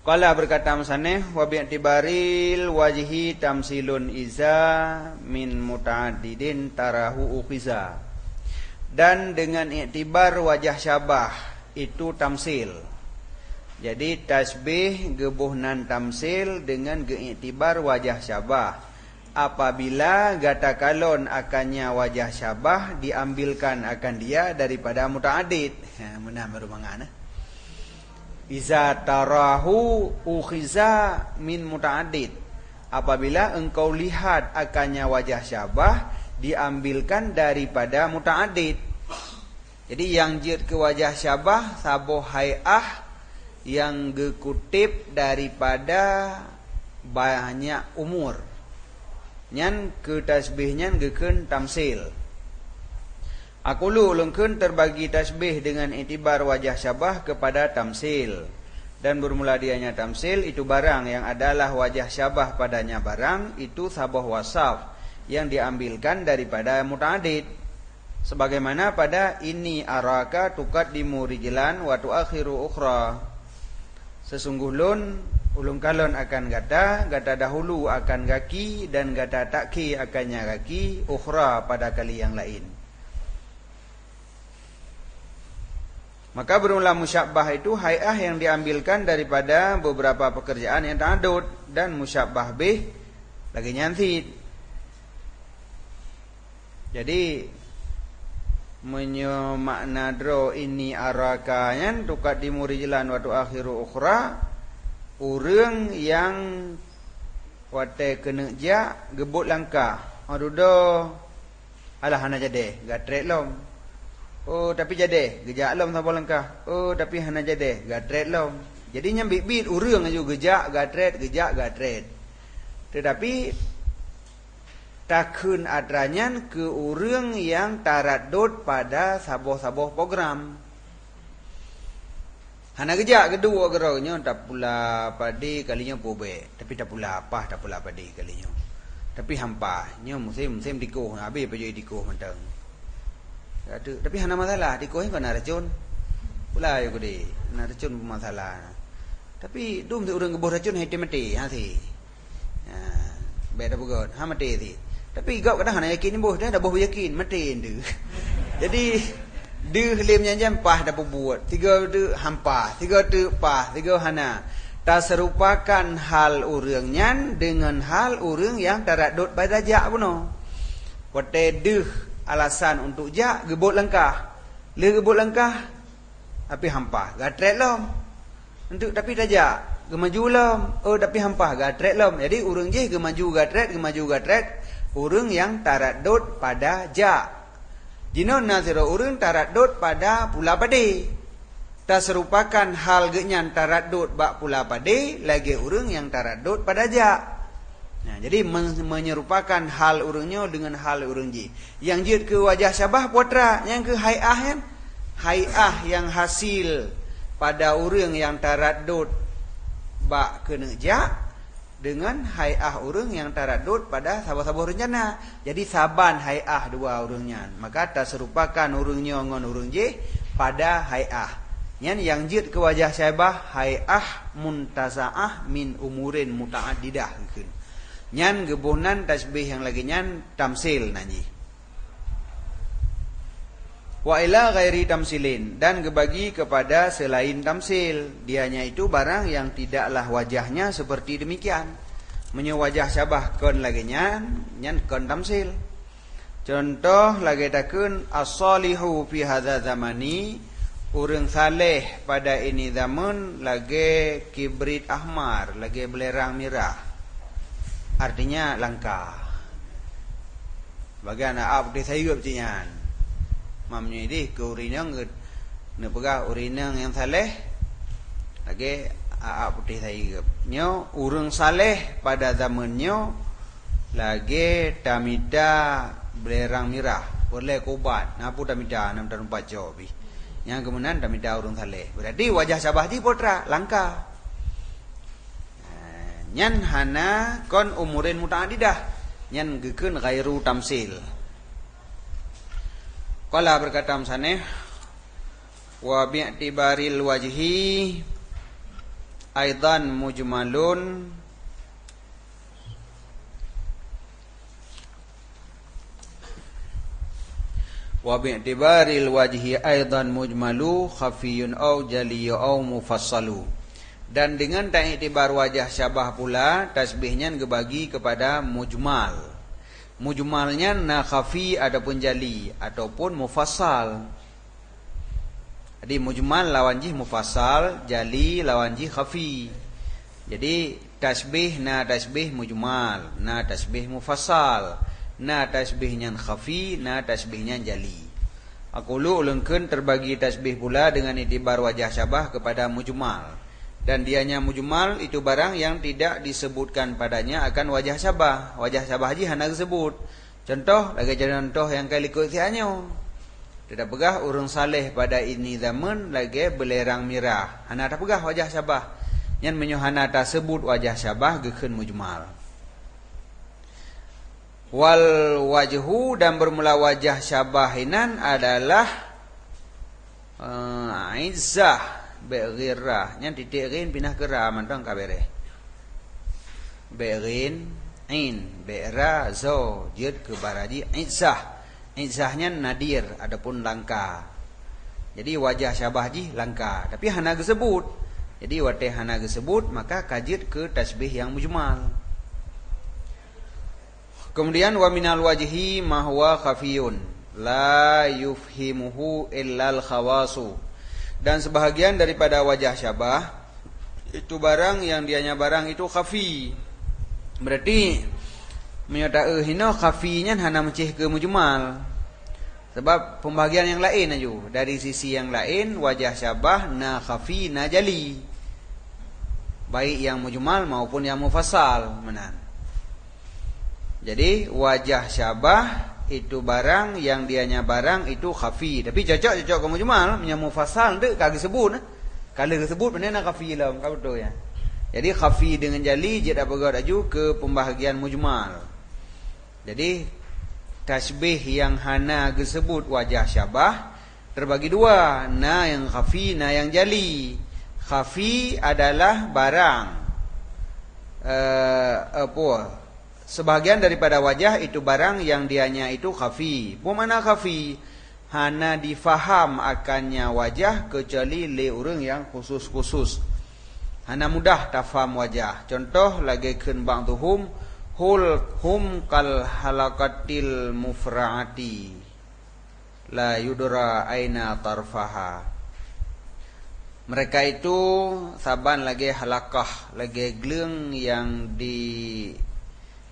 Qala berkata musanif wa bi'tibaril wajhi tamsilun iza min muta'addidin tarahu ukhiza. Dan dengan iktibar wajah syabah itu tamsil. Jadi tasbih gebuhnan tamsil dengan geiktibar wajah syabah. Apabila gata kalon akannya wajah syabah diambilkan akan dia daripada muta'addid. Mana bermangana? Iza tarahu ukhiza min muta'addid. Apabila engkau lihat akannya wajah syabah diambilkan daripada muta'addid. Jadi yang jid ke wajah syabah sabuh hay'ah yang gekutip daripada banyak umur. Nyan ke tasbihnya geken tamsil. Aqulu ulungkeun terbagi tasbih dengan itibar wajah syabah kepada tamsil. Dan bermula dianya tamsil itu barang yang adalah wajah syabah padanya barang itu sabah wasaf yang diambilkan daripada muta'addid. Sebagaimana pada ini araka tuqaddimu rijlan wa tuakhiru ukhra. Sesungguh lun ulung kalon akan gata dahulu akan kaki dan gata takki akannya kaki ukhra pada kali yang lain. Maka bermula musyabbah itu hay'ah yang diambilkan daripada beberapa pekerjaan yang ta'addud, dan musyabbah bih lagi nyantit. Jadi makna dro ini arakayan tuqaddimu rijlan wa tuakhiru ukhra, urang yang wate kena ja gebut langkah. Aduh alah hana jade gatrek lom. Oh tapi jade gejak lom sampai langkah. Oh tapi hana jade gatrek lom. Jadi nyambit-bit urang aju gejak gatret. Tetapi takun adranyan ke urang yang taraddud pada saboh-saboh program. Hana gejak kedua geraunya tak pula padi kalinya pobe. Tapi tak pula apa tak pula padi kalinya. Tapi hampa nya musim dikuh habis apa jadi dikuh mentang. Tapi hana masalah dikuh kan racun. Pula yo gede. Na racun masalah. Tapi dum tu urang gebuh racun mati ha si. Beda bukan ha mati si. Tapi gau kadang hana yakin boh dah boh yakin mati tu. Jadi de lemnya jam pah dah buat. Tiga de hampa, tiga de pah, tiga hana. Tak serupakan hal urangnya dengan hal urang yang taraddud pada ja puno. Wate de alasan untuk ja gebut langkah. Le gebut langkah tapi hampa, gatrek lom. Untuk tapi dah ja, gemaju lom. Oh tapi hampa, gatrek lom. Jadi urang je gemaju gatret. Urang yang taraddud pada ja. Jinon nazira urang taraddud pada pula padi. Tak serupakan hal genyan taraddud bak pula padi lagi urang yang taraddud pada ja. Nah, jadi menyerupakan hal urangnya dengan hal urang ji. Yang jid ke wajah syabah putra, yang ke hay'ah kan? Hay'ah yang hasil pada urang yang taraddud bak kena ja dengan hay'ah urang yang taraddud pada sabah-sabah rencana. Jadi saban hay'ah dua urangnya. Maka tak serupakan urangnya ngon urang je pada hay'ah. Yang jid ke wajah syabah hay'ah muntaza'ah min umurin muta'addidah gitu. Nyan gebunan tasbih yang lagi nyan tamsil nanyi. Wa ila ghairi tamsilin, dan gebagi kepada selain tamsil, dianya itu barang yang tidaklah wajahnya seperti demikian. Menye wajah syabah kon lagi nyan kon tamsil. Contoh lagi takun as-salihu fi hadza zamani, urang saleh pada ini zaman lagi kibrit ahmar, lagi belerang merah. Artinya langka. Bagian apa dia sayup cian. Mamnya ini ke urinang ne pegah urinang yang saleh lagi apa dia sayup. Nyo urang saleh pada zamannya lagi tamida belerang merah. Boleh kubat. Napu tamida nam tanum baca bi. Yang kemudian tamida urang saleh. Berarti wajah syabah di putra langka. Nyan hana kon umurin muta'addidah, nyan gekeun ghairu tamsil. Qala berkata musanif wa bi'tibaril wajhi aidan mujmalun wa bi'tibaril wajhi aidan mujmalu khafiyun au jaliyun au mufassalu. Dan dengan tak iktibar wajah syabah pula tasbihnya gebagi kepada mujmal. Mujmalnya na khafi adapun jali ataupun mufassal. Jadi mujmal lawan jih mufassal, jali lawan jih khafi. Jadi tasbih na tasbih mujmal, na tasbih mufassal, na tasbihnya khafi, na tasbihnya jali. Aku ulungkeun terbagi tasbih pula dengan iktibar wajah syabah kepada mujmal. Dan dianya mujmal itu barang yang tidak disebutkan padanya akan wajah syabah. Wajah syabah haji hana disebut. Contoh, lagi contoh yang kali ikut sianyo. Tidak pegah urang saleh pada ini zaman lagi belerang mirah. Hana tak pegah wajah syabah. Yang menyohana tak sebut wajah syabah gekeun mujmal. Wal wajhu dan bermula wajah syabahinan adalah izzah be'ghirah nya titik rin pindah ke ra mantang kabere be'rin in be'ra zo jid ke baraji izzahnya nadir adapun langka. Jadi wajah syabah ji langka tapi hana disebut. Jadi wateh hana disebut maka kajid ke tasbih yang mujmal. Kemudian wa minal wajhi ma huwa khafiyun la yufhimuhu illal khawasu. Dan sebahagian daripada wajah syabah itu barang yang dianya barang itu khafi. Berarti menyata hina khafinya hana mencih ke mujmal. Sebab pembahagian yang lain aja. Dari sisi yang lain wajah syabah na khafi na jali. Baik yang mujmal maupun yang mufassal menan. Jadi wajah syabah itu barang yang dianya barang itu khafi tapi cocok ke mujmal punya mufassal dek kagak sebut kalau disebut mana nak khafi lah kau betul ya. Jadi khafi dengan jali je dak bergerak aju ke pembahagian mujmal. Jadi tasbih yang hana disebut wajah syabah terbagi dua, na yang khafi na yang jali. Khafi adalah barang sebahagian daripada wajah itu barang yang dianya itu khafi. Bagaimana khafi? Hana difaham akannya wajah kecuali le urang yang khusus-khusus. Hana mudah tafaham wajah. Contoh lagi keun ba'dhum hum kal halaqatil mufra'ati la yudra aina tarfaha. Mereka itu saban lagi halakah, lagi gleung yang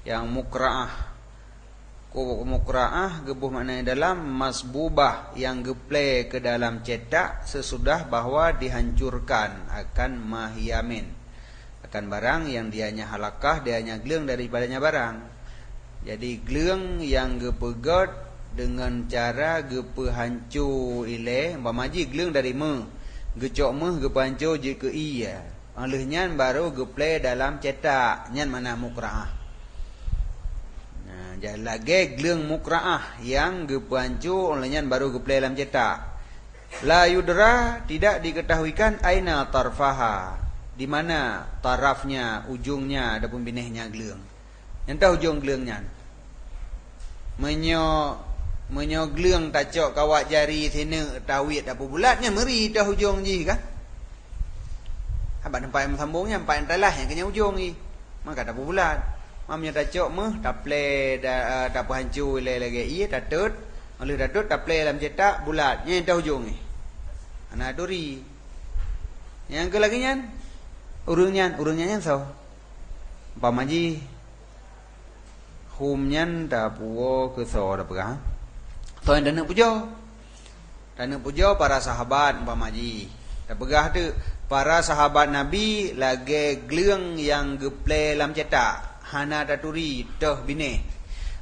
mukra'ah. Mukra'ah gebuh maknanya dalam masbubah yang geplay ke dalam cetak sesudah bahwa dihancurkan akan mahyamin. Akan barang yang dianya halakah, dianya gleung daripadanya barang. Jadi gleung yang gepegot dengan cara gepehancur ile, umpamaji gleung dari gecok gepehancur je ke iya. Alehnya baru geplay dalam cetak, nyan mana mukra'ah. Jadi lagi gleung mukra'ah yang gepancu olehnya baru geplay dalam cetak. La yudra tidak diketahuikan aina tarfaha. Di mana tarafnya, ujungnya adapun binihnya gleung. Yang tahu ujung gleungnya. Menyo gleung tacok kawak jari sini tawit apa bulatnya meri tahu ujung ji kan? Habaq nampak yang sambungnya, nampak yang telah yang kena ujung ni. Maka tak bulat. Mamnya tacok tak play tak hancur lagi iya tatut oleh tatut tak play dalam cetak bulat nya tahu hujung ni ana duri yang ke lagi nyan urungnya nyan so pamaji humnyan da puo ke so da pega to dana pujo para sahabat pamaji da pegah tu para sahabat nabi lagi gleung yang geplay dalam cetak hana daturi toh bine.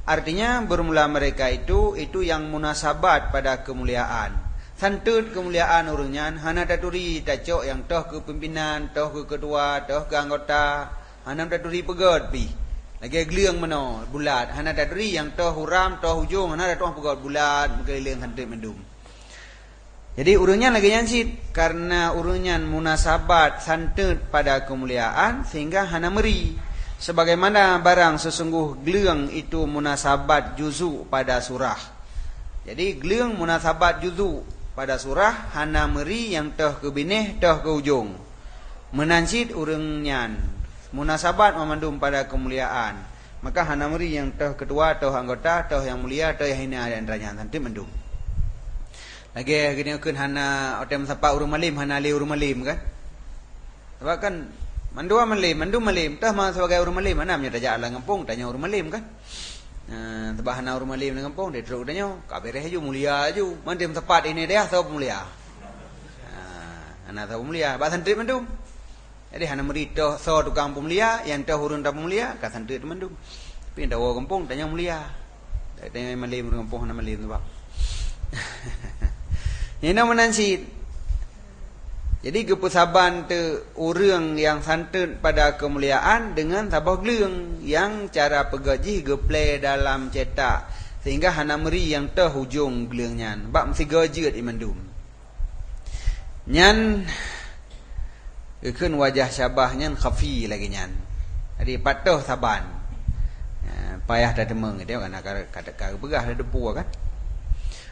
Artinya bermula mereka itu yang munasabat pada kemuliaan. Santut kemuliaan urungnya hana daturi tacok yang toh ke pimpinan, toh ke ketua, toh ke anggota, hana daturi pegot pi. Lagi gleung mano bulat, hana daturi yang toh huram, toh hujung, hana datoh pegot bulat, mengeliling hantut mendum. Jadi urunyan lagi nyansit karena urunyan munasabat santet pada kemuliaan sehingga hana meri. Sebagaimana barang sesungguh geleung itu munasabat juzu pada surah. Jadi geleung munasabat juzu pada surah hana meri yang teh ke binih teh ke ujung. Menansit urunyan munasabat memandum pada kemuliaan. Maka hana meri yang teh kedua teh anggota teh yang mulia teh yang hina dan derajat santet mendum. Lagi gini kan hana otem sapa urung malim hana li urung malim kan. Sebab kan mandua malim tah mah sebagai urung malim mana nya tajak lah ngampung tanya urung malim kan. Sebab hana urung malim di ngampung dia terus tanya kabeh ju mulia ju mandem tepat ini dia sapa mulia. Hana sapa mulia ba santri mandum. Jadi hana merita so tukang pemulia yang tah urung ta pemulia ka santri mandum. Tapi ndak wo ngampung tanya mulia. Tanya malim urung ngampung hana malim sebab. Ini menansit. Jadi kepusaban te urang yang santun pada kemuliaan dengan tabah geleung yang cara pegaji geplay dalam cetak sehingga hana meri yang teh hujung geleungnya. Bak mesti gajeut imandum. Nyan keun wajah syabahnya khafi lagi nyan. Jadi patuh saban. Payah dah demeng dia kan kata begah dah depu kan.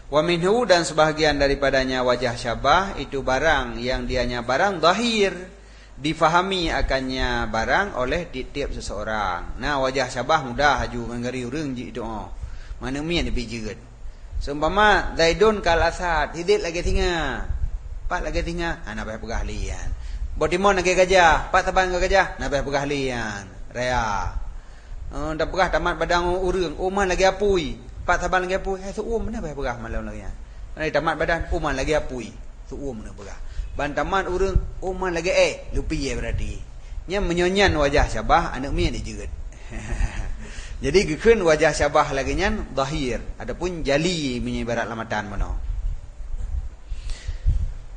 Wa minhu dan sebahagian daripadanya wajah syabah itu barang yang dianya barang zahir difahami akannya barang oleh tiap seseorang. Nah wajah syabah mudah haju ngari urang ji doa. Mana mian dipijeut. Seumpama Zaidun kal Asad hidit lagi tinga. Pak lagi tinga ana bae pegah lian. Botimon lagi gajah, pak taban ke gajah na bae pegah lian. Rea. Dah pegah tamat badang urang, uman lagi apui. Pak taban lagi apui, suum mana bah pegah malam lagi. Nanti tamat badan uman lagi apui. Suum mana pegah. Ban tamat urang uman lagi lupi berarti. Nya menyonyan wajah syabah anak mian dijeut. Jadi gekeun wajah syabah lagi nyan zahir, adapun jali menyibarat lamatan mano.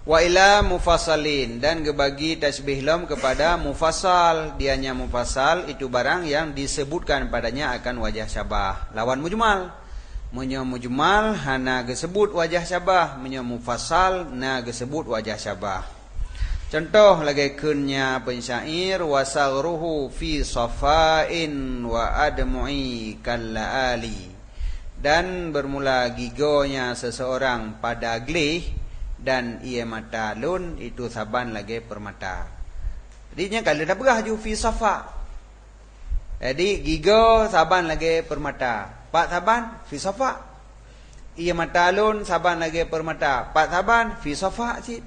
Wa ila mufassalin dan gebagi tasbih lam kepada mufassal, dianya mufassal itu barang yang disebutkan padanya akan wajah syabah. Lawan mujmal. Menyo mujmal hana gesebut wajah syabah, menyo mufassal na gesebut wajah syabah. Contoh lagi kunnya pensyair wasagruhu fi safain wa admu'i kallaali. Dan bermula gigonya seseorang pada glih dan ia mata lun itu saban lagi permata. Jadinya kalau dah berah ju fi safa. Jadi gigo saban lagi permata. Pak saban fi safa. Ia mata lun saban lagi permata. Pak saban fi safa cik.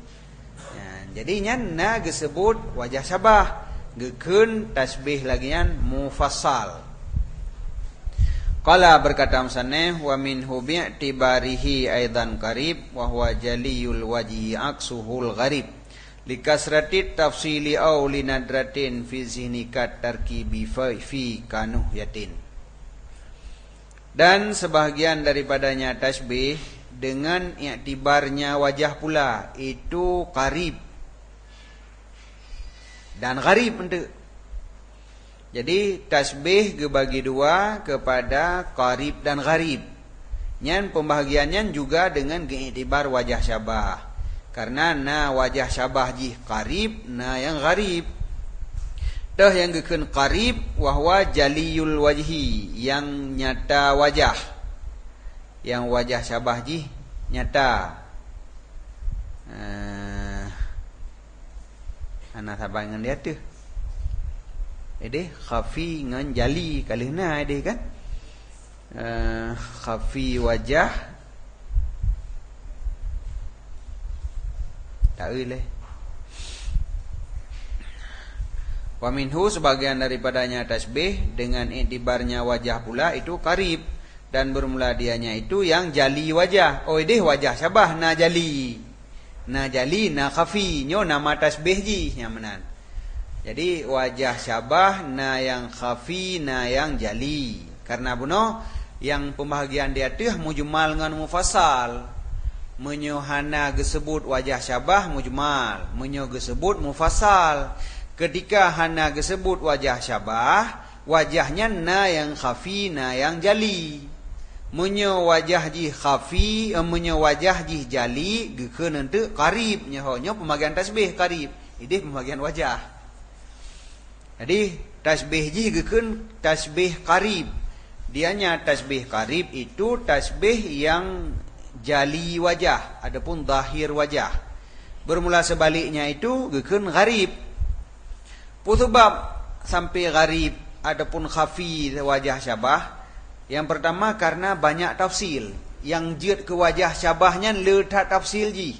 Jadinya na disebut wajah syabah, gekeun tasbih lagian mufassal. Qala berkata musannif wa minhu bi'tibarihi aidan qarib wa huwa jaliyul wajhi aksuhul gharib likasratit tafsili aw linadratin fi zihnika tarkibi fi kanuh yatin. Dan sebahagian daripadanya tasbih dengan iktibarnya wajah pula itu qarib dan gharib untuk. Jadi tasbih dibagi dua kepada qarib dan gharib. Nyan pembahagiannya juga dengan iktibar wajah syabah. Karena na wajah syabah jih qarib, na yang gharib. Dah yang gekeun qarib wahwa jaliyul wajhi, yang nyata wajah. Yang wajah syabah jih nyata. Anak sabar dengan dia tu. Khafi dengan jali kalihna kan. Khafi wajah tak boleh. Wa minhu sebagian daripadanya tasbih dengan iktibarnya wajah pula itu qarib dan bermula dianya itu yang jali wajah. Oh wajah syabah na jali. Na jali na khafi nyo nama tasbih ji nyamanan. Jadi wajah syabah na yang khafi na yang jali. Karena buno yang pembahagian dia tu mujmal dengan mufassal. Menyo hana gesebut wajah syabah mujmal, menyo gesebut mufassal. Ketika hana gesebut wajah syabah, wajahnya na yang khafi na yang jali. Munyo wajah ji khafi, munyo wajah ji jali, gekeun henteu qarib nyaho pembagian tasbih qarib. Ini pembagian wajah. Jadi tasbih ji gekeun tasbih qarib. Dianya tasbih qarib itu tasbih yang jali wajah, adapun zahir wajah. Bermula sebaliknya itu gekeun gharib. Pusebab sampai gharib adapun khafi wajah syabah. Yang pertama karena banyak tafsil. Yang jid ke wajah syabahnya letak tafsil ji.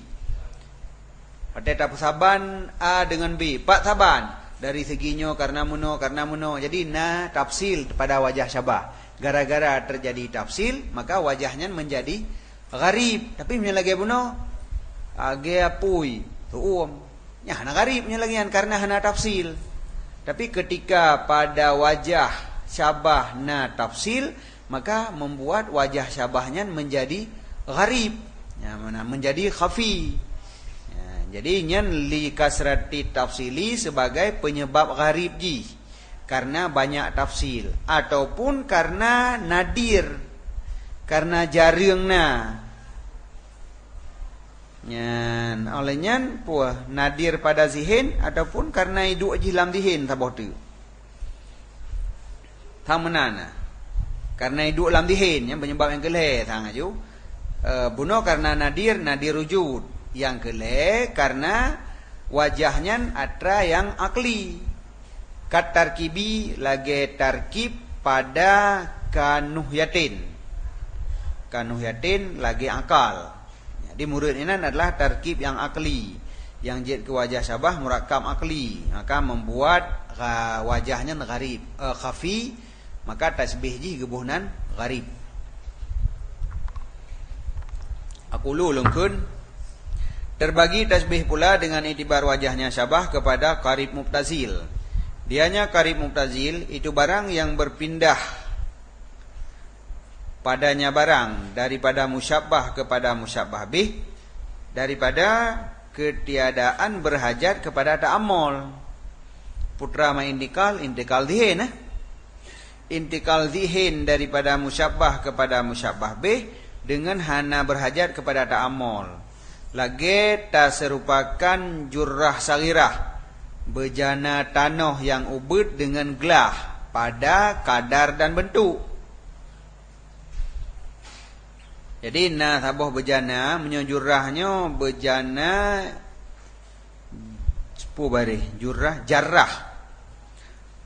Pada tak saban A dengan B, Pak saban dari seginya karena muno. Jadi tafsil pada wajah syabah. Gara-gara terjadi tafsil, maka wajahnya menjadi gharib. Tapi punya lagi buno age apui tuum. Ya hana gharibnya lagi karena hana tafsil. Tapi ketika pada wajah syabah tafsil, maka membuat wajah syabahnya menjadi gharib, ya, menjadi khafi. Ya, jadi nyen li kasrati tafsili sebagai penyebab gharib ji, karena banyak tafsil, ataupun karena nadir, karena jareungna. Nyen oleh nyen puah nadir pada zihin ataupun karena hidup ji lam zihin saboh tu. Tamenana. Karena hidup dalam dihin yang penyebab yang kelih tang aju. Buno karena nadir wujud. Yang kelih karena wajahnya atra yang akli. Kat tarkibi lagi tarkib pada kanuhyatin. Kanuhyatin lagi akal. Jadi murid ini adalah tarkib yang akli. Yang jid ke wajah syabah murakab akli. Maka membuat wajahnya gharib, khafi. Maka tasbih ji gebuhnan gharib. Aqulu lungkun. Terbagi tasbih pula dengan itibar wajahnya syabah kepada qarib mubtazil. Dianya qarib mubtazil itu barang yang berpindah padanya barang daripada musyabbah kepada musyabbah bih, daripada ketiadaan berhajat kepada ta'ammul. Putra ma intikal dihin intikal zihin daripada musyabbah kepada musyabbah bih dengan hana berhajat kepada ta'ammul. Lagi tak serupakan jurrah sagirah, bejana tanah yang ubud dengan gelah pada kadar dan bentuk. Jadi sabuh bejana menyojurrahnya bejana jurrah jarrah.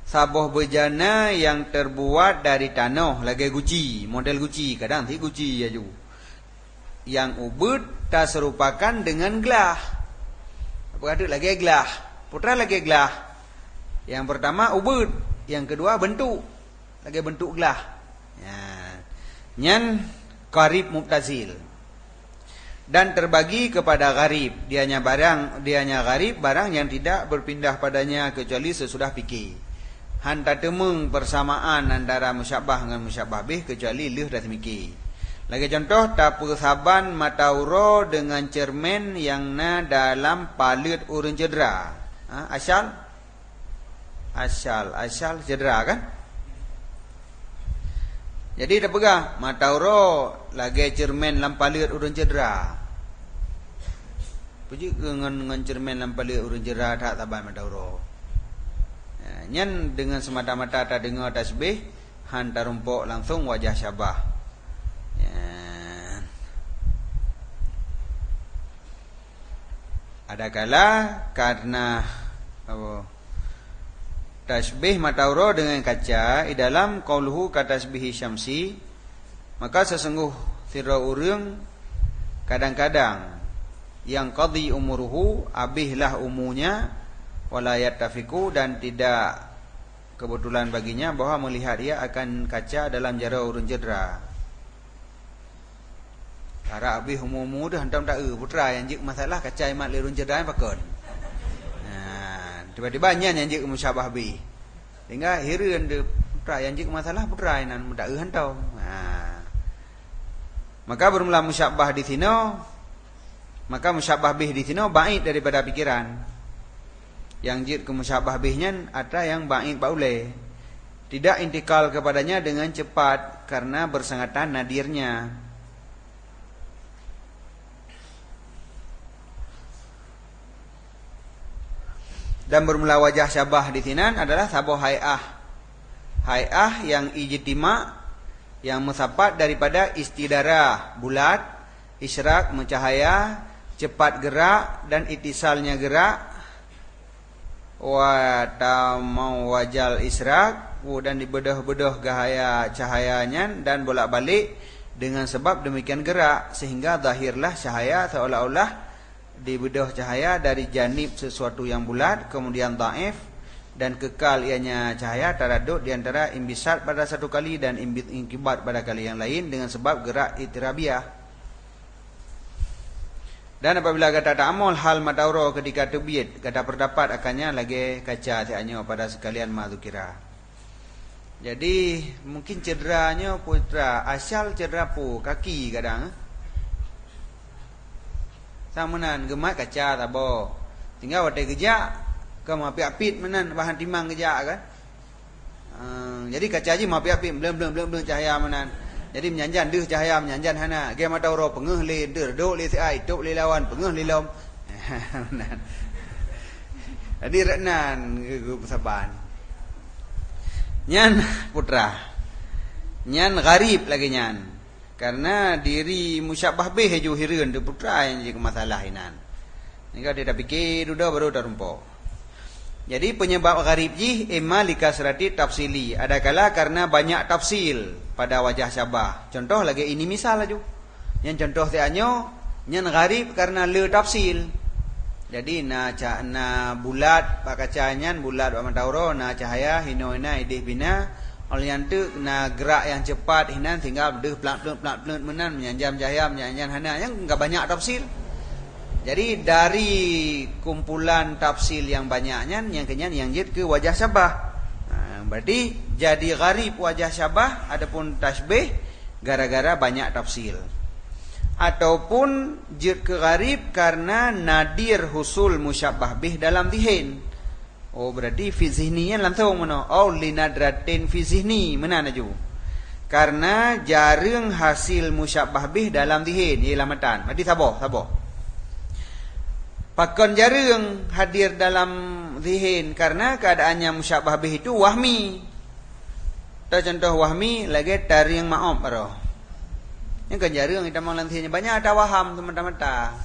Sabuh bejana yang terbuat dari tanah lagi guci, model guci, kadang si guci aja. Yang ubud tak serupakan dengan gelah. Apa kata lagi gelah? Putra lagi gelah. Yang pertama ubud, yang kedua bentuk. Lagi bentuk gelah. Ya. Nyan qarib mubtazil. Dan terbagi kepada gharib. Dianya gharib barang yang tidak berpindah padanya kecuali sesudah fikir. Hanta temung persamaan antara musyabbah dengan musyabbah bih kecuali lih dah semiki. Lagi contoh tak persaban matauro dengan cermin yang dalam palut urun cedera. Asal cedera kan? Jadi dah pegang matauro lagi cermin dalam palut urun cedera. Puji dengan cermin dalam palut urun cedera tak saban matauro. Nyan dengan semata-mata tak dengar tasbih, hantar rumpuk langsung wajah syabah. Adakala karena tasbih matauro dengan kaca di dalam qauluhu katasbihi syamsi, maka sesungguh sira urang kadang-kadang yang qadhi umuruhu abihlah umunya wala yattafiqu, dan tidak kebetulan baginya bahwa melihat dia akan kaca dalam jara urun cedera. Ara abih umumu dah hantam tak putra yang jik masalah kaca mat le urun cedera pakon. Tiba-tiba nyan yang jik musyabah bi. Hingga hireun de putra yang jik masalah putra nan tak hantau. Maka bermula musyabah di sini, maka musyabah bih di sini baik daripada pikiran. Yang jid ke musyabah bihnya ada yang baik baule. tidak intikal kepadanya dengan cepat karena bersangatan nadirnya. Dan bermula wajah syabah di sini adalah sabuh hay'ah. Hay'ah yang ijtima, yang musapat daripada istidarah, bulat, isyrak, mencahaya, cepat gerak, dan itisalnya gerak. Wa tamau wajal israk, dan dibedah-bedah gahaya cahayanya dan bolak-balik dengan sebab demikian gerak, sehingga zahirlah cahaya seolah-olah dibedah cahaya dari janib sesuatu yang bulat, kemudian dhaif, dan kekal ianya cahaya taradud di antara imbisat pada satu kali dan inkibat pada kali yang lain dengan sebab gerak itirabiah. Dan apabila kata ta'amul hal madauro ketika terbit, kata terdapat akannya lagi kaca tiaknya pada sekalian mazukira. Jadi mungkin cederanya putra asal cedera pu kaki kadang. Samanan gemat kaca tabo. Tinggal watai gejak ke mapi-apit menan bahan timang gejak kan. Jadi kaca je mapi-apit belum cahaya menan. Jadi menyanjan deh cahaya menyanjan hana. Ge mata ro pengeh le der dok le ai tok le lawan pengeh le lom. Jadi renan saban. Nyan putra. Nyan gharib lagi nyan. Karena diri musyabah bih haju hireun tu putra yang jadi masalah inan. Nika dia dah fikir dah baru dah rumpok. Jadi penyebab gharib ji imma likasrati tafsili. Adakala karena banyak tafsil pada wajah syabah. Contoh lagi ini misal aja. Yang contoh tianyo nyan gharib karena le tafsil. Jadi na bulat pak kacanyan bulat wa matauro na cahaya hinoina idih bina. Oleh yang tu na gerak yang cepat hinan tinggal deh pelan menan menyanjam cahaya menyanjam hana yang enggak banyak tafsir. Jadi dari kumpulan tafsir yang banyaknya yang kenyan yang jid ke wajah syabah. Berarti jadi gharib wajah syabah adapun tasbih gara-gara banyak tafsir. Ataupun jid ke gharib karena nadir husul musyabbah bih dalam dihin. Oh berarti fi zihniyan langsung mana? Oh linadratin fi zihni mana naju? Karena jarang hasil musyabbah bih dalam dihin ialah matan. Berarti sabar. Pakon jarang hadir dalam zihin karena keadaannya musyabbah bih itu wahmi. Contoh wahmi lagi taring ma'ob baru. Yang kan jarang kita malam zihinnya banyak ada waham teman-teman ta.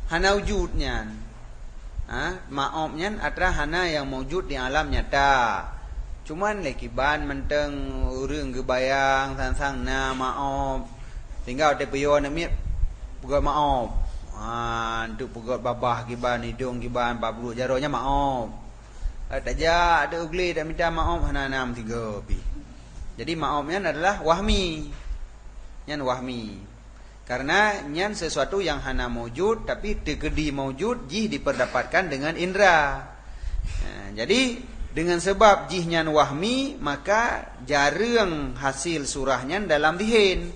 Hana wujudnya. Ma'obnya adalah hana yang wujud di alam nyata. Cuman lekiban menteng urang gebayang sang na ma'ob. Tinggal te peyo namit pugot ma'ob. Untuk pugot babah kiban hidung kiban babru jaronya ma'ob. Taja ada ugli tak minta ma'ob hana 6 3 pi. Jadi ma'obnya adalah wahmi. Nyan wahmi. Karena nyan sesuatu yang hana mewujud tapi tegedi mewujud jih diperdapatkan dengan indera. Jadi dengan sebab jih nyan wahmi maka jarang hasil surahnya dalam dihin.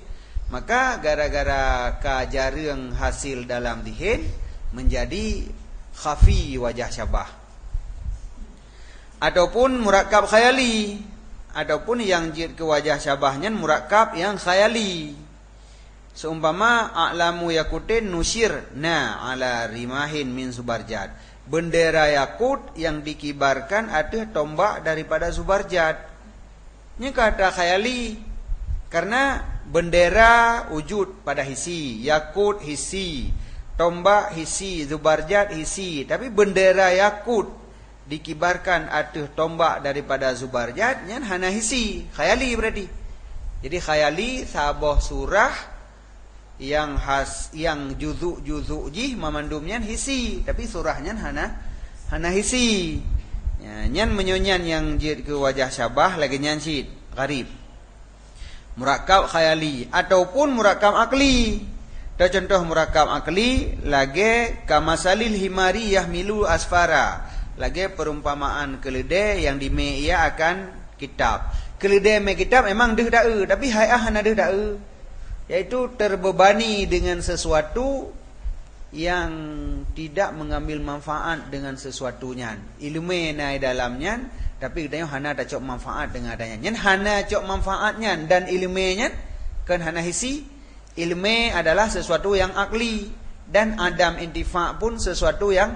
Maka gara-gara ka jarang hasil dalam dihin menjadi khafi wajah syabah. Ataupun murakkab khayali. Ataupun yang jid ke wajah syabahnya murakkab yang khayali. Seumpama a'lamu yakutin nusyirna ala rimahin min subarjat. Bendera yakut yang dikibarkan ada tombak daripada subarjat. Ini kata khayali. Karena bendera wujud pada hisi. Yakut hisi. Tombak hisi. Subarjat hisi. Tapi bendera yakut dikibarkan ada tombak daripada subarjat. Ini hana hisi. Khayali berarti. Jadi khayali sabah surah yang juzuk jih memandumnya hisi tapi surahnya hana hisi. Nyan menyonyan yang jid ke wajah syabah lagi nyan sid gharib. Murakkab khayali ataupun murakkab akli. Contoh murakkab akli lagi kamasalil himari yahmilu asfara. Lagi perumpamaan keledai yang dime ia akan kitab. Keledai me kitab memang deh dae tapi hayah hana deh dae. Yaitu terbebani dengan sesuatu yang tidak mengambil manfaat dengan sesuatunya. Ilmu nai dalamnya Tapi katanya hana tak cok manfaat dengan adanya. Nyen hana cok manfaatnya dan ilmenya kan hana hisi. Ilmu adalah sesuatu yang akli dan adam intifa pun sesuatu yang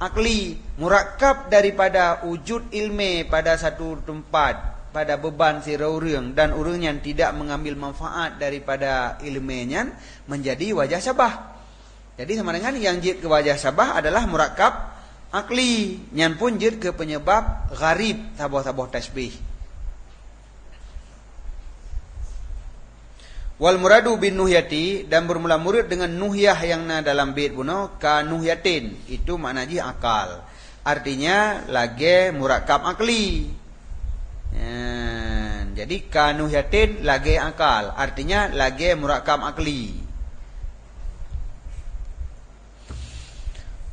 akli. Murakab daripada wujud ilmu pada satu tempat, pada beban si orang dan orang yang tidak mengambil manfaat daripada ilmunya menjadi wajah syabah. Jadi sama dengan yang jid ke wajah syabah adalah murakab akli, yang pun jid ke penyebab gharib tabuh-tabuh tasbih. Wal muradu bin nuhyati, dan bermula murid dengan nuhyah yang na dalam bait puno ka nuhyatin, itu maknanya akal. Artinya lagi murakab akli. Jadi ka nuhyatin lagi akal, artinya lagi murakab akli.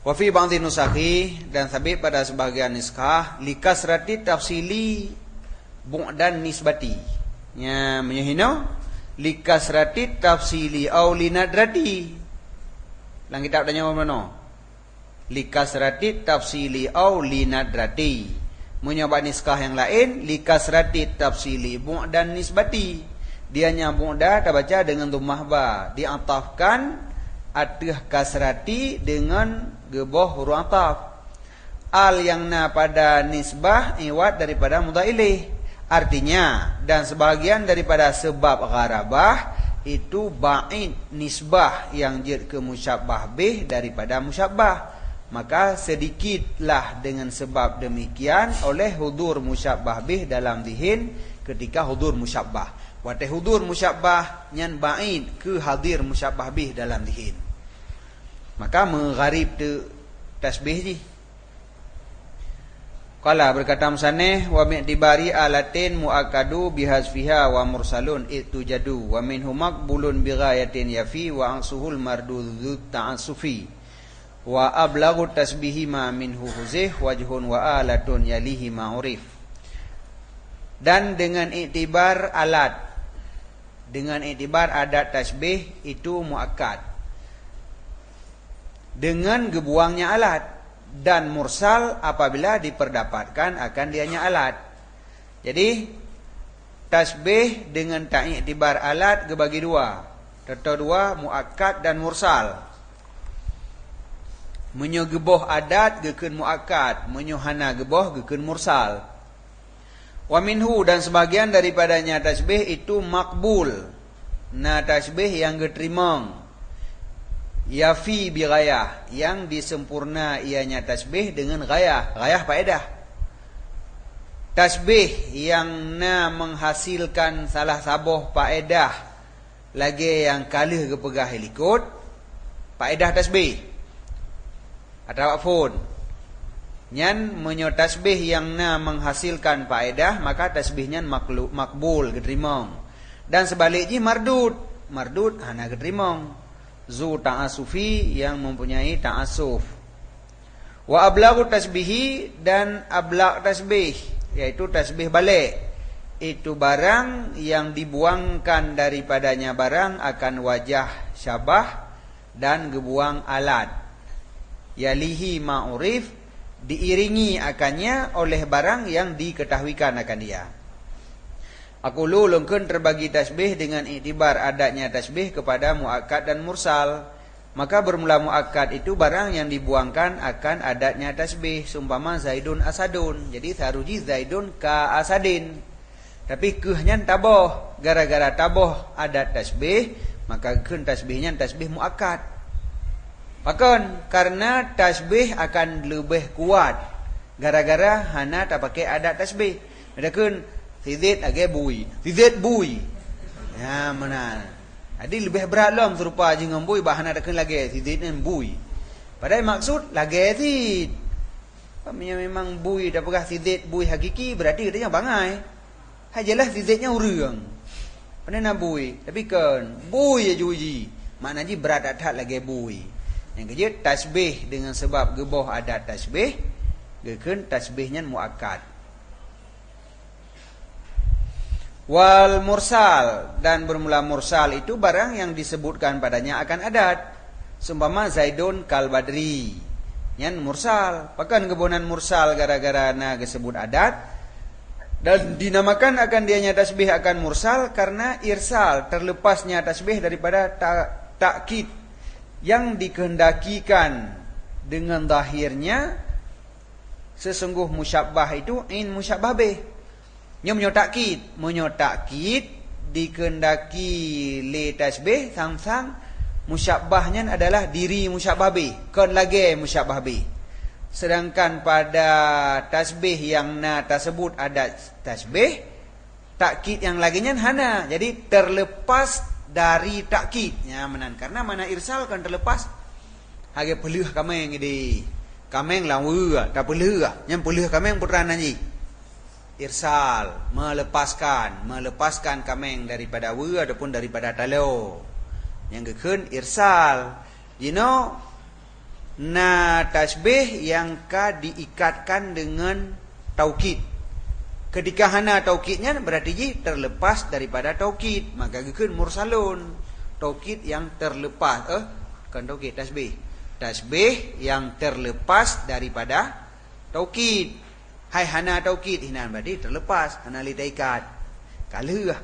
Wa fi ba'dhi nusakhi, dan sabit pada sebahagian niskah likasrati tafsili bu'dan nisbati. Nya menyehino likasrati tafsili au linadrati. Lang kitab tanya mana? Likasrati tafsili au linadrati. Menyoba niskah yang lain likasrati tafsili bu'dan nisbati. Dia bu'da tak baca dengan dhammah ba, diatafkan atih kasrati dengan gebah huruf ataf. Al yang na pada nisbah iwat daripada mudhaf ilaih. Artinya, dan sebahagian daripada sebab gharabah itu ba'id nisbah yang jid ke musyabbah bih daripada musyabbah. Maka sedikitlah dengan sebab demikian oleh hudur musyabbah bih dalam dihin ketika hudur musyabbah. Wate hudur musyabbah nyan ba'id ke hadir musyabbah bih dalam dihin. Maka mengharib tu tasbih ji. Qala berkata musannif wa mi'tibari alatin muakkadu bihazfiha wa mursalun itujadu wa minhu maqbulun bighayatin yafi wa ansuhul mardudzu ta'assufi wa ablaghu tasbihi ma minhu huzih wajhun wa alatun yalihi ma'urif. Dan dengan iktibar alat, dengan iktibar adat tasbih itu muakkad dengan gebuangnya alat, dan mursal apabila diperdapatkan akan dianya alat. Jadi tasbih dengan tak iktibar alat gebagi dua. Tertua dua, muakkad dan mursal. Menyo geboh adat gekeun muakkad, menyo hana geboh gekeun mursal. Wa minhu, dan sebagian daripadanya tasbih itu makbul. Nah tasbih yang diterima. Yafi bi ghayah, yang disempurna ianya tasbih dengan ghayah. Ghayah faedah. Tasbih yang na menghasilkan salah sabuh faedah lagi yang kalih kepegah likut faedah tasbih atau afun. Nyan menyo tasbih yang na menghasilkan faedah, maka tasbihnya makbul diterima. Dan sebaliknya mardud hana diterima. Zu ta'asufi, yang mempunyai ta'asuf. Wa ablaghu tasbihi, dan ablag tasbih yaitu tasbih balik, itu barang yang dibuangkan daripadanya barang akan wajah syabah dan gebuang alat. Yalihi ma'urif, diiringi akannya oleh barang yang diketahuikan akan dia. Aku lulungkan terbagi tasbih dengan iktibar adanya tasbih kepada muakkad dan mursal. Maka bermula muakkad itu barang yang dibuangkan akan adatnya tasbih. Sumpama Zaidun Asadun. Jadi saruji Zaidun ka Asadin. Tapi kehnya taboh. Gara-gara taboh adat tasbih, maka keun tasbihnya tasbih muakkad. Bahkan karena tasbih akan lebih kuat gara-gara hana tak pakai adat tasbih. Ada keun Sidit agak bui. Sidit bui. Ya mana. Jadi lebih berat lah serupa dengan bui. Bahan ada kan lagi. Sidit dan bui. Padahal maksud lagi sid. Memang bui dah pegah sidit bui hakiki. Berarti katanya bangai. Hajalah siditnya urang. Pandai nak bui. Tapi kan bui aja uji. Maknanya berat adat lagi bui. Yang kerja tasbih dengan sebab geboh adat tasbih. Gekan tasbihnya muakkad. Wal mursal, dan bermula mursal itu barang yang disebutkan padanya akan adat. Seumpama Zaidun kal badri, nyan mursal. Pakan kebonan mursal gara-gara na disebut adat, Dan dinamakan akan dianya tasbih akan mursal karena irsal, terlepasnya tasbih daripada takkid yang dikehendakikan dengan zahirnya sesungguh musyabbah itu in musyabbah bih. Nya menyotakkid dikehendaki li tasbih sang musyabbahnya adalah diri musyabbah bih, kon lagi musyabbah bih. Sedangkan pada tasbih yang na tersebut ada tasbih, takkid yang laginya hana. Jadi terlepas dari takkid. Ya menan karena mana irsal kan terlepas. Hage pelih kameng ini. Kameng lawu tak pelih. Yang pelih kameng putra nanti. Irsal melepaskan kameng daripada wu ataupun daripada talo. Yang gekun irsal. You know, na tasbih yang diikatkan dengan taukid. Ketika hana taukidnya berarti terlepas daripada taukid, maka gekun mursalun. Taukid yang terlepas kan taukid tasbih. Tasbih yang terlepas daripada taukid. Hai hana taukid hinan berarti terlepas, hana li taikat. Kaleuh.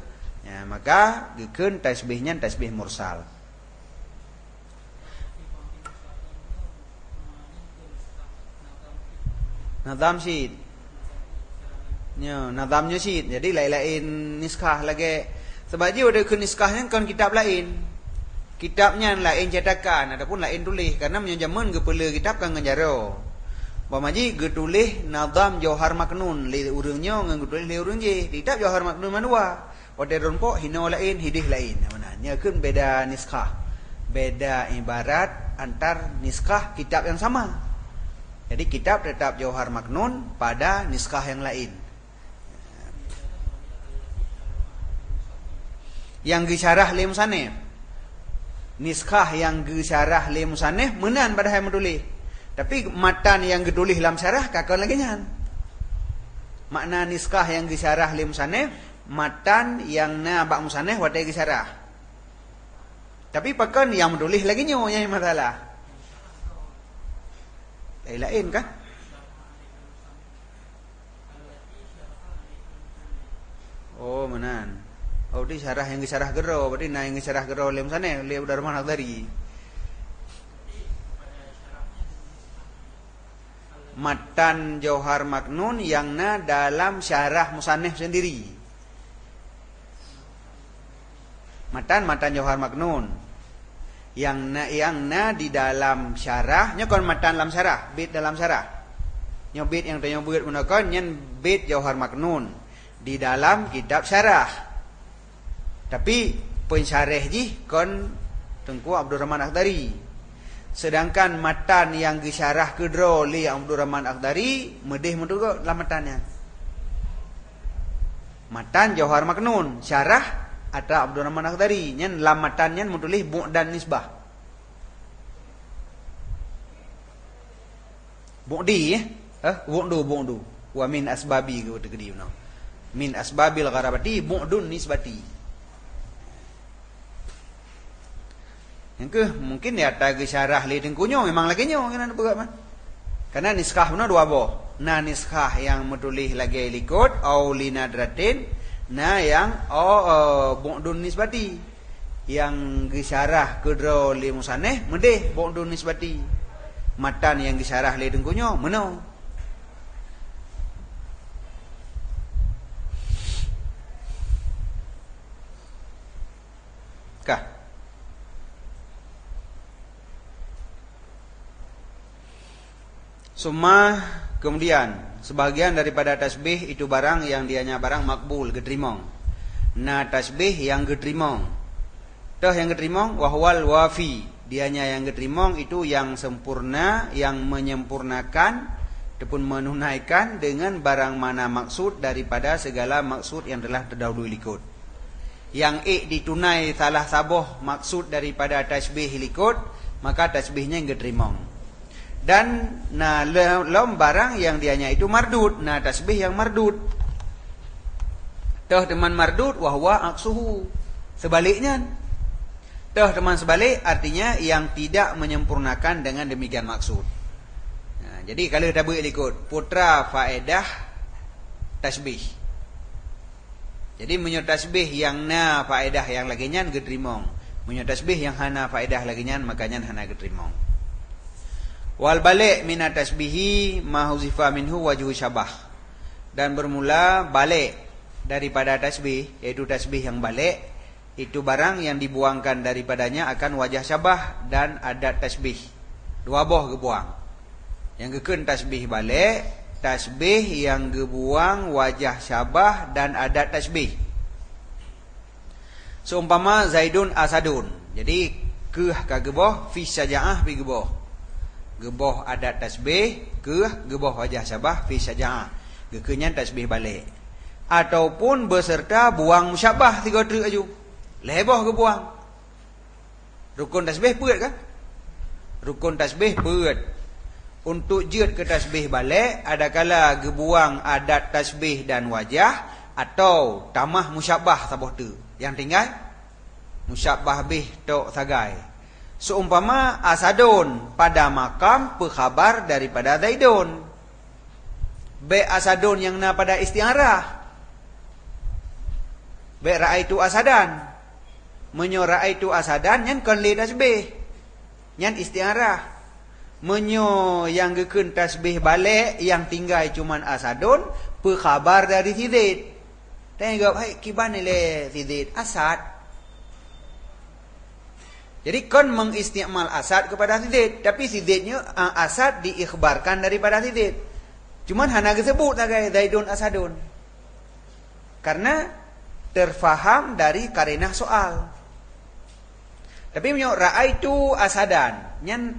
Ya, maka gekun tasbihnya tasbih mursal. Nazam syid. Ya, nazamnya syid. Jadi lain-lain niskah lagi. Sebab dia ada ke niskahnya kan kitab lain. Kitabnya lain cetakan ataupun lain tulis karena menjaman kepala kitab kan ngajaro. Bamaji getulis nazam Jauhar Maknun li urangnya ngan getulis li urang je. Kitab Jauhar Maknun manua. Ode ronpok hino lain hidih lain. Mananya kan beda niskah. Beda ibarat antar niskah kitab yang sama. Jadi kitab tetap Jauhar Maknun pada niskah yang lain. Yang disyarah li musannif. Niskah yang disyarah li musannif menan pada yang menulis. Tapi matan yang ditulis dalam syarah kakak lagi nyan. Makna niskah yang disyarah li musannif, matan yang na bak musannif watai disyarah. Tapi pakan yang menulis lagi nyo yang masalah. Lain kan? Oh menan. Oh di syarah yang disyarah gero, berarti na yang disyarah gero lem sana, lem udah rumah dari. Matan Jauhar Maknun yang na dalam syarah musannif sendiri. Matan Jauhar Maknun. Yang na di dalam syarahnya kon matan dalam syarah, bait dalam syarah. Nya bait yang tanya buat gunakan nyen bait Jauhar Maknun di dalam kitab syarah. Tapi pensyarah ji kon Tengku Abdurrahman Akhdari. Sedangkan matan yang disyarah kedro li Abdurrahman Akhdari medih menduga dalam matannya. Matan Jauhar Maknun, syarah ada Abdurrahman Akhdari nyen lamatannya menulis bu'dan nisbah. Bu'di bu'du wa min asbabi ke gede no. Min asbabil gharabati bu'dun nisbati. Yang ke mungkin ya tag syarah li tengkunyo memang lagi nyo kan buka mah. Karena niskah benar dua boh. Na niskah yang menulis lagi likut au linadratin. Nah yang bu'dun nisbati yang disyarah kedro li musannif medeh bu'dun nisbati. Matan yang disyarah li dengkunyo meno. Kah? Summa kemudian sebagian daripada tasbih itu barang yang dianya barang makbul, gedrimong. Na tasbih yang gedrimong. Toh yang gedrimong wahwal wafi. Dianya yang gedrimong itu yang sempurna, yang menyempurnakan ataupun menunaikan dengan barang mana maksud daripada segala maksud yang telah terdahulu likut. Yang ditunai salah sabuh maksud daripada tasbih likut, maka tasbihnya yang gedrimong. Dan nah lom barang yang dianya itu mardud, nah tasbih yang mardud. Toh teman mardud wahwa aksuhu. Sebaliknya. Toh teman sebalik artinya yang tidak menyempurnakan dengan demikian maksud. Nah, jadi kalau kita buat ikut putra faedah tasbih. Jadi munyo tasbih yang na faedah yang lagi nyan gedrimong. Munyo tasbih yang hana faedah lagi nyan makanya hana gedrimong. Wal balik minat tasbihi ma huzifa minhu wajhu syabah. Dan bermula balik daripada tasbih, yaitu tasbih yang balik, itu barang yang dibuangkan daripadanya akan wajah syabah dan adat tasbih. Dua boh gebuang. Yang geken tasbih balik, tasbih yang gebuang wajah syabah dan adat tasbih. Seumpama Zaidun Asadun. Jadi keh ka geboh fi syaja'ah fi geboh. Geboh adat tasbih, keh geboh wajah syabah fi syaja'ah. Gekenya tasbih balik. Ataupun beserta buang musyabah 3 truk aju. Leboh gebuang. Rukun tasbih peut kan? Rukun tasbih peut. Untuk jut ke tasbih balik, adakala gebuang adat tasbih dan wajah atau tamah musyabah saboh tu. Yang tinggal musyabah bih tok sagai. Seumpama Asadun pada makam pekhabar daripada Zaidun. Be Asadun yang na pada istiarah. Be ra'aitu Asadan. Menyo ra'aitu Asadan yang kon li tasbih. Yang istiarah. Menyo yang geken tasbih balik yang tinggal cuman Asadun pekhabar dari si Zaid. Tengok hai kiban ni le si Zaid Asad. Jadi kon mengistimal Asad kepada si Zaid, tapi si Zaidnya Asad diikhbarkan daripada si Zaid. Cuman hana disebut sebagai Zaidun Asadun. Karena terfaham dari karenah soal. Tapi menyo ra'aitu Asadan nyan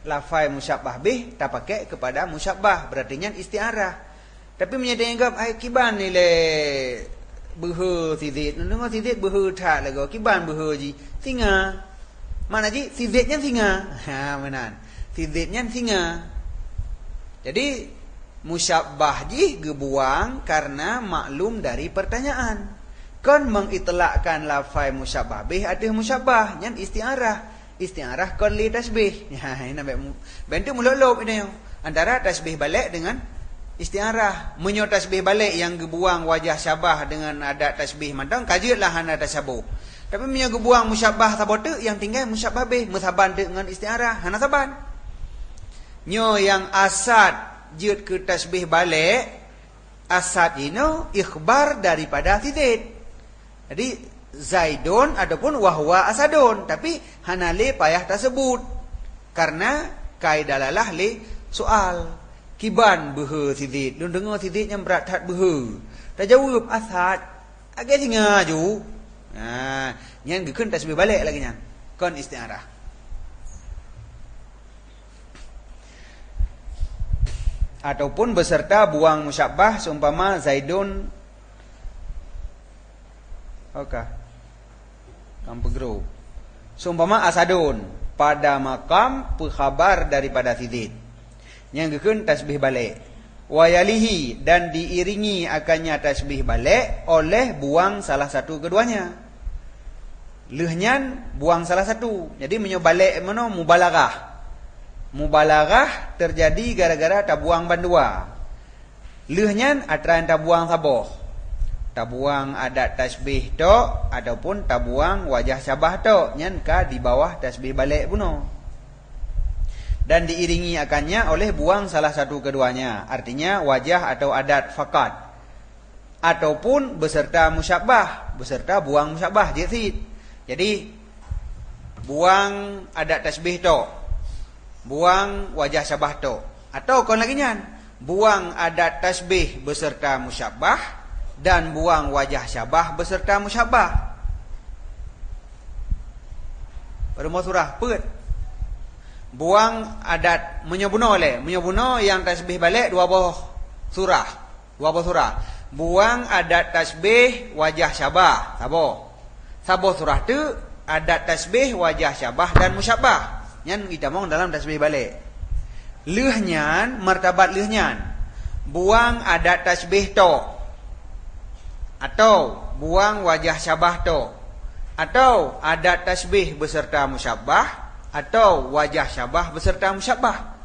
lafai musyabah bih tak pakai kepada musyabah, berarti nyan istiarah. Tapi menyedenggap ai kiban ni le behe si Zaid, dengar si Zaid behe tak lagu kiban behe ji singa. Mana ji si Zaid nyan singa. Ha menan. Si Zaid nyan singa. Jadi musyabah ji gebuang karena maklum dari pertanyaan. Kon mengitlakkan lafai musyabah bih ada musyabah nyan istiarah. Istiarah kon li tasbih. Ya, ini bentuk mulolop ini. Antara tasbih balik dengan istiarah. Menyo tasbih balik yang gebuang wajah syabah dengan adat tasbih mantang kajilah hana tasabuh. Tapi menyo gebuang musyabah sabote yang tinggal musyabah bih musaban dengan istiarah hana saban. Nyo yang Asad jut ke tasbih balik, Asad ini ikhbar daripada si Zaid. Jadi Zaidun ataupun wahwa Asadun, tapi hanale payah tersebut karena kaidalalah le soal kiban behe si Zaid. Lu dengar si Zaid yang berat hat behe. Tak jawab Asad. Agak singa ju. Ha, nyan gekeun tasbih balik lagi nyan. Kon istiarah. Ataupun beserta buang musyabah seumpama Zaidun Kampegro. Seumpama Asadun pada makam pekhabar daripada si Zaid. Yang gekeun tasbih balik. Wayalihi dan diiringi akannya tasbih balik oleh buang salah satu keduanya. Lehnyan buang salah satu. Jadi menyo balik mano mubalaghah. Mubalaghah terjadi gara-gara tabuang bandua. Lehnyan atran tabuang saboh. Tabuang adat tasbih tok ataupun tabuang wajah syabah tok nyan ka di bawah tasbih balik puno. Dan diiringi akannya oleh buang salah satu keduanya, artinya wajah atau adat fakat. Ataupun beserta musyabah, beserta buang musyabah jizid. Jadi buang adat tasbih tok, buang wajah syabah tok, atau kon lagi nyan buang adat tasbih beserta musyabah dan buang wajah syabah beserta musyabah. Pada mau surah put. Buang adat menyobuno oleh. Menyobuno yang tasbih balik dua buah surah. Dua buah surah. Buang adat tasbih wajah syabah. Sabo surah tu adat tasbih wajah syabah dan musyabah. Yang kita mau dalam tasbih balik. Leuhnyan, martabat leuhnyan. Buang adat tasbih tok. Atau buang wajah syabah tok, atau adat tasbih beserta musyabah, atau wajah syabah beserta musyabah.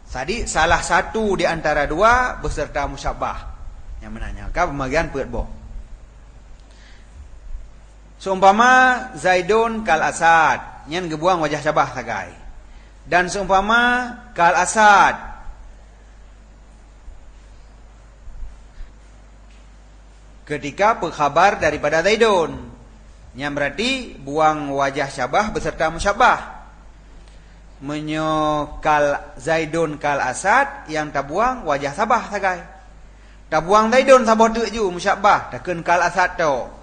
Tadi salah satu di antara dua beserta musyabah. Yang menanyakan pembagian peut boh. Seumpama Zaidun kal Asad, nyen gebuang wajah Syabah sagai. Dan seumpama kal Asad, ketika berkhabar daripada Zaidun, yang berarti buang wajah Syabah beserta musyabah. Menyokal Zaidun kal Asad, yang tak buang wajah Sabah sagai. Tak buang Zaidun sabah tu je musyabah, takkan kal Asad tu.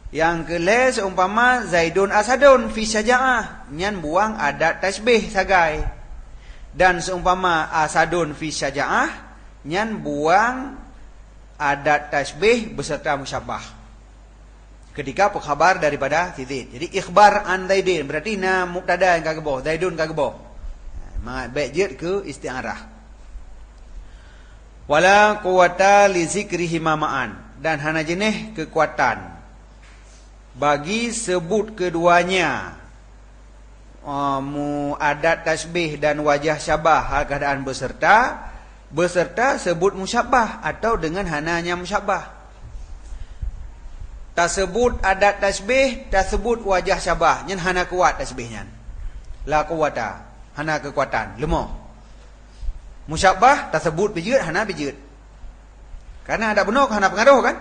Yang kele seumpama Zaidun Asadun fi syaja'ah, nyan buang adat tasbih sagai. Dan seumpama Asadun fi syaja'ah, nyan buang adat tasbih beserta musyabah. Ketika berkhabar daripada Zaid. Jadi ikhbar an Zaidin berarti na mubtada yang kageboh, Zaidun kageboh. Baik jid ke isti'arah. Wala quwata li zikrihi ma'an, dan hana jenis kekuatan bagi sebut keduanya adat tasbih dan wajah syabah hal keadaan beserta sebut musyabah atau dengan hananya musyabah. Tak sebut adat tasbih, tak sebut wajah syabah, nyen hana kuat tasbihnya. La quwata, hana kekuatan, lemah. Musyabah tak sebut bijut, hana bijut. Karena ada benar hana pengaruh kan?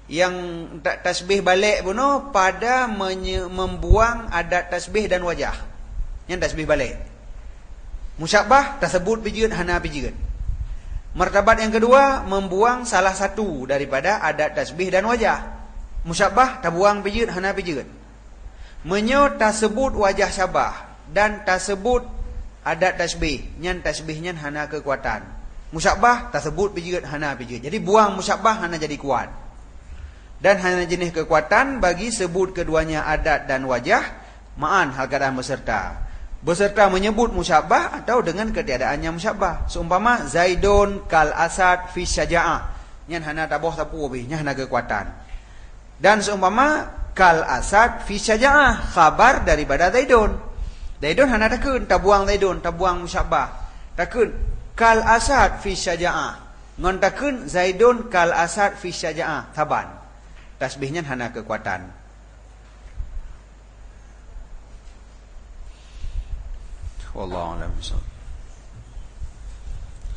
Yang tasbih balik bunuh pada membuang adat tasbih dan wajah. Yang tasbih balik. Musyabah tersebut bijut hana bijut. Martabat yang kedua membuang salah satu daripada adat tasbih dan wajah. Musyabah terbuang bijut hana bijut. Menyo tersebut wajah syabah dan tersebut adat tasbih. Nyan tasbihnya hana kekuatan. Musyabah tersebut bijut hana bijut. Jadi buang musyabah hana jadi kuat. Dan hanya jenis kekuatan bagi sebut keduanya adat dan wajah ma'an hal keadaan beserta menyebut musyabah atau dengan ketiadaannya musyabah. Seumpama Zaidun kal Asad fi syaja'ah, nyan hana taboh tapu bih, nyan hana kekuatan. Dan seumpama kal Asad fi syaja'ah, khabar daripada Zaidun. Zaidun hana takun tabuang Zaidun, tabuang musyabah. Takun kal Asad fi syaja'ah, ngon takun Zaidun kal Asad fi syaja'ah, taban. Tasbihnya hana kekuatan. Wallahu a'lam bishawab.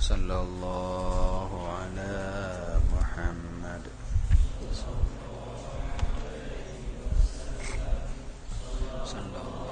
Sallallahu ala Muhammad. Sallallahu